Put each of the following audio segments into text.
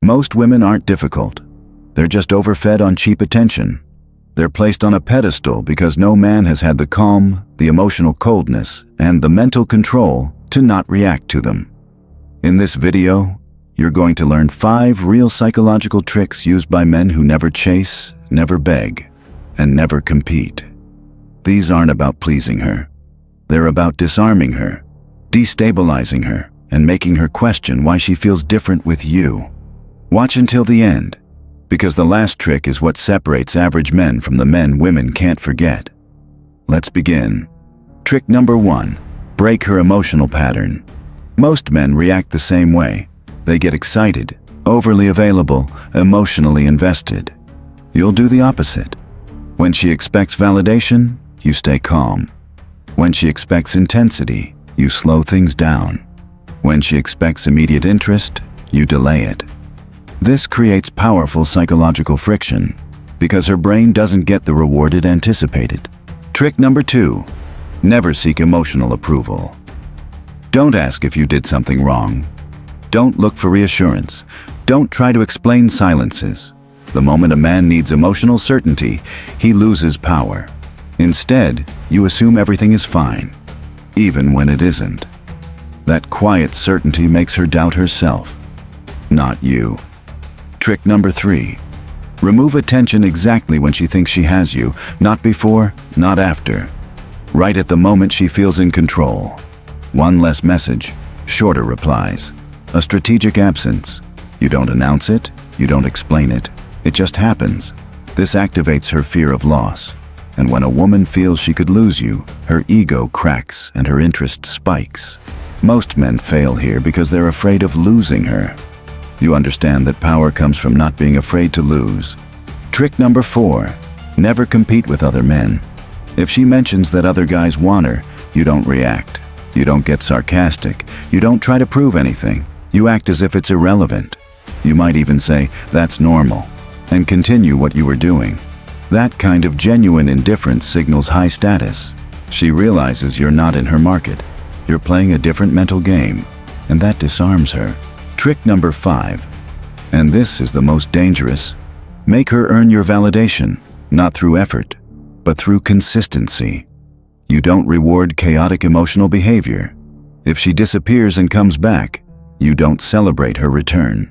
Most women aren't difficult. They're just overfed on cheap attention. They're placed on a pedestal because no man has had the calm, the emotional coldness, and the mental control to not react to them. In this video, you're going to learn 5 real psychological tricks used by men who never chase, never beg, and never compete. These aren't about pleasing her. They're about disarming her, destabilizing her, and making her question why she feels different with you. Watch until the end, because the last trick is what separates average men from the men women can't forget. Let's begin. Trick number 1, break her emotional pattern. Most men react the same way. They get excited, overly available, emotionally invested. You'll do the opposite. When she expects validation, you stay calm. When she expects intensity, you slow things down. When she expects immediate interest, you delay it. This creates powerful psychological friction because her brain doesn't get the reward it anticipated. Trick number 2, never seek emotional approval. Don't ask if you did something wrong. Don't look for reassurance. Don't try to explain silences. The moment a man needs emotional certainty, he loses power. Instead, you assume everything is fine, even when it isn't. That quiet certainty makes her doubt herself, not you. Trick number 3, remove attention exactly when she thinks she has you, not before, not after. Right at the moment she feels in control. One less message, shorter replies, a strategic absence. You don't announce it, you don't explain it, it just happens. This activates her fear of loss. And when a woman feels she could lose you, her ego cracks and her interest spikes. Most men fail here because they're afraid of losing her. You understand that power comes from not being afraid to lose. Trick number 4, never compete with other men. If she mentions that other guys want her, you don't react. You don't get sarcastic. You don't try to prove anything. You act as if it's irrelevant. You might even say, "That's normal," and continue what you were doing. That kind of genuine indifference signals high status. She realizes you're not in her market. You're playing a different mental game, and that disarms her. Trick number 5, and this is the most dangerous. Make her earn your validation, not through effort, but through consistency. You don't reward chaotic emotional behavior. If she disappears and comes back, you don't celebrate her return.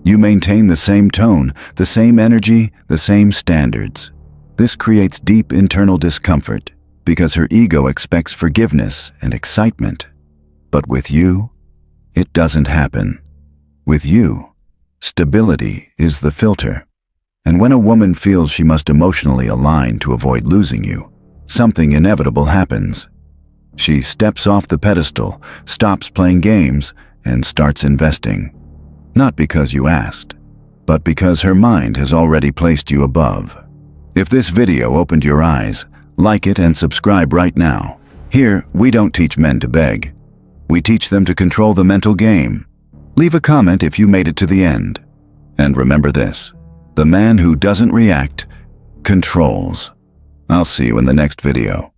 You maintain the same tone, the same energy, the same standards. This creates deep internal discomfort because her ego expects forgiveness and excitement. But with you, it doesn't happen. With you, stability is the filter. And when a woman feels she must emotionally align to avoid losing you, something inevitable happens. She steps off the pedestal, stops playing games, and starts investing. Not because you asked, but because her mind has already placed you above. If this video opened your eyes, like it and subscribe right now. Here, we don't teach men to beg. We teach them to control the mental game. Leave a comment if you made it to the end. And remember this, the man who doesn't react controls. I'll see you in the next video.